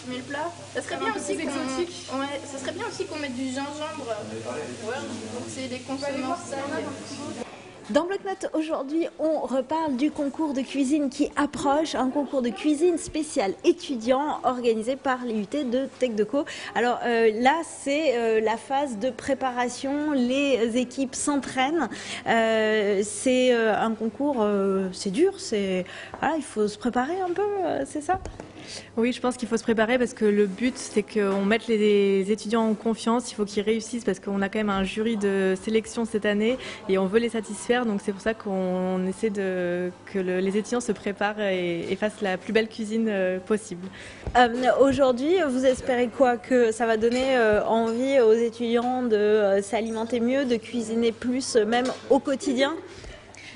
parfumer le plat. Ça serait bien aussi exotique. Ouais, ça serait bien aussi qu'on mette du gingembre. Ouais, c'est des consommations saines. Dans Bloc-Notes, aujourd'hui, on reparle du concours de cuisine qui approche, un concours de cuisine spécial étudiant organisé par l'IUT de TechDeco. Alors là, c'est la phase de préparation, les équipes s'entraînent. C'est un concours, c'est dur, voilà, il faut se préparer un peu, c'est ça ? Oui, je pense qu'il faut se préparer parce que le but, c'est qu'on mette les étudiants en confiance. Il faut qu'ils réussissent parce qu'on a quand même un jury de sélection cette année et on veut les satisfaire. Donc c'est pour ça qu'on essaie que les étudiants se préparent et fassent la plus belle cuisine possible. Aujourd'hui, vous espérez quoi? Que ça va donner envie aux étudiants de s'alimenter mieux, de cuisiner plus, même au quotidien?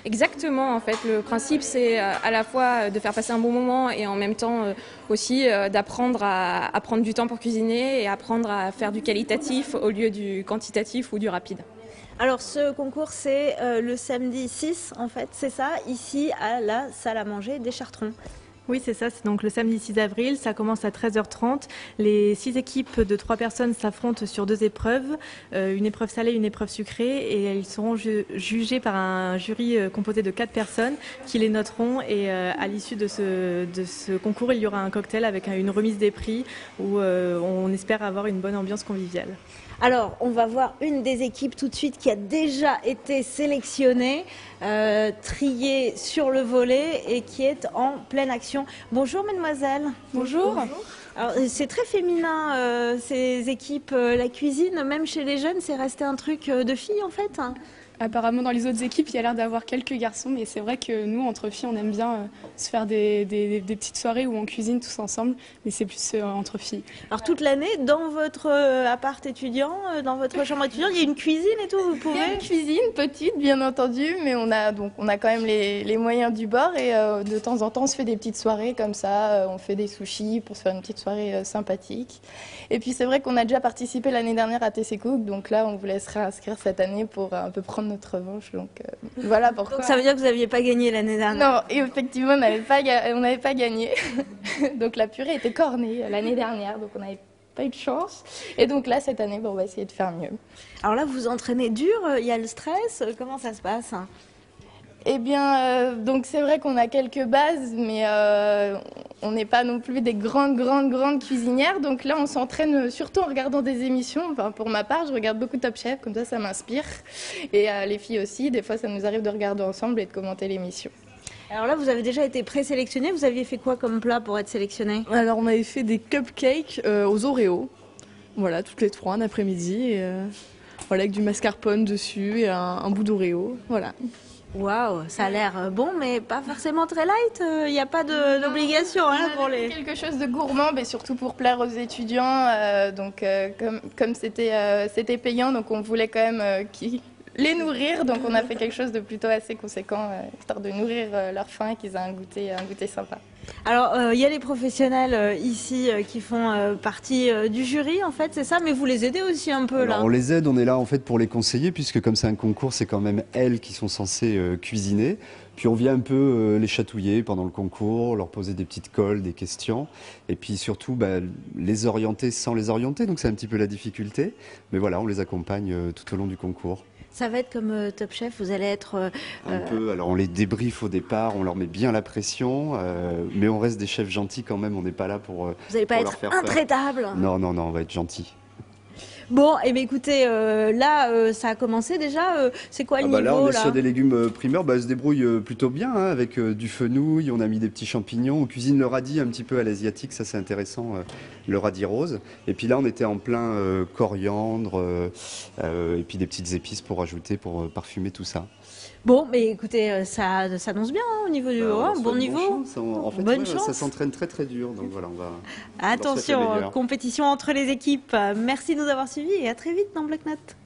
Exactement, en fait, le principe c'est à la fois de faire passer un bon moment et en même temps aussi d'apprendre à prendre du temps pour cuisiner et apprendre à faire du qualitatif au lieu du quantitatif ou du rapide. Alors ce concours c'est le samedi 6 en fait, c'est ça, ici à la salle à manger des Chartrons. Oui, c'est ça. C'est donc le samedi 6 avril. Ça commence à 13h30. Les 6 équipes de 3 personnes s'affrontent sur 2 épreuves, une épreuve salée, une épreuve sucrée, et elles seront jugées par un jury composé de 4 personnes qui les noteront. Et à l'issue de ce concours, il y aura un cocktail avec une remise des prix où on espère avoir une bonne ambiance conviviale. Alors, on va voir une des équipes tout de suite qui a déjà été sélectionnée, triée sur le volet et qui est en pleine action. Bonjour mademoiselle. Bonjour. Alors, c'est très féminin ces équipes, la cuisine, même chez les jeunes, c'est resté un truc de filles en fait. Apparemment, dans les autres équipes, il y a l'air d'avoir quelques garçons, mais c'est vrai que nous, entre filles, on aime bien se faire des petites soirées où on cuisine tous ensemble, mais c'est plus entre filles. Alors, toute l'année, dans votre appart étudiant, dans votre chambre étudiante, il y a une cuisine et tout, vous pouvez... Il y a une cuisine petite, bien entendu, mais on a quand même les moyens du bord et de temps en temps, on se fait des petites soirées comme ça, on fait des sushis pour se faire une petite soirée sympathique. Et puis, c'est vrai qu'on a déjà participé l'année dernière à TC Cook, donc là, on vous laisse réinscrire cette année pour un peu prendre notre revanche, donc voilà pourquoi. Donc ça veut dire que vous n'aviez pas gagné l'année dernière? Non, et effectivement, on n'avait pas gagné. Donc la purée était cornée l'année dernière, donc on n'avait pas eu de chance. Et donc là, cette année, on va essayer de faire mieux. Alors là, vous entraînez dur, il y a le stress, comment ça se passe? Eh bien, donc c'est vrai qu'on a quelques bases, mais on n'est pas non plus des grandes cuisinières. Donc là, on s'entraîne surtout en regardant des émissions. Enfin, pour ma part, je regarde beaucoup Top Chef, comme ça m'inspire. Et les filles aussi, des fois, ça nous arrive de regarder ensemble et de commenter l'émission. Alors là, vous avez déjà été présélectionné. Vous aviez fait quoi comme plat pour être sélectionné? Alors, on avait fait des cupcakes aux Oreos. Voilà, toutes les 3 un après-midi. Voilà, avec du mascarpone dessus et un bout d'Oreo. Voilà. Waouh, ça a l'air bon, mais pas forcément très light. Il n'y a pas d'obligation pour les... Quelque chose de gourmand, mais surtout pour plaire aux étudiants. Donc, comme c'était payant, donc on voulait quand même les nourrir. Donc, on a fait quelque chose de plutôt assez conséquent, histoire de nourrir leur faim et qu'ils aient un goûter sympa. Alors, il y a les professionnels ici qui font partie du jury, en fait, c'est ça, mais vous les aidez aussi un peu, là? Alors, on les aide, on est là en fait pour les conseiller, puisque comme c'est un concours, c'est quand même elles qui sont censées cuisiner. Puis on vient un peu les chatouiller pendant le concours, leur poser des petites colles, des questions, et puis surtout les orienter sans les orienter, donc c'est un petit peu la difficulté. Mais voilà, on les accompagne tout au long du concours. Ça va être comme Top Chef, vous allez être... Un peu, alors on les débriefe au départ, on leur met bien la pression, mais on reste des chefs gentils quand même, on n'est pas là pour Vous n'allez pas être intraitable? Non, on va être gentils. Bon, et bien écoutez, là, ça a commencé déjà. C'est quoi le niveau là, on est là sur des légumes primeurs. Elle se débrouille plutôt bien hein, avec du fenouil. On a mis des petits champignons. On cuisine le radis un petit peu à l'asiatique. Ça, c'est intéressant, le radis rose. Et puis là, on était en plein coriandre et puis des petites épices pour ajouter, pour parfumer tout ça. Bon, mais écoutez, ça annonce bien hein, au niveau du bon niveau. En fait, bonne chance. Ça s'entraîne très très dur. Donc voilà, on va. Attention, compétition entre les équipes. Merci de nous avoir suivis et à très vite dans Bloc-Notes.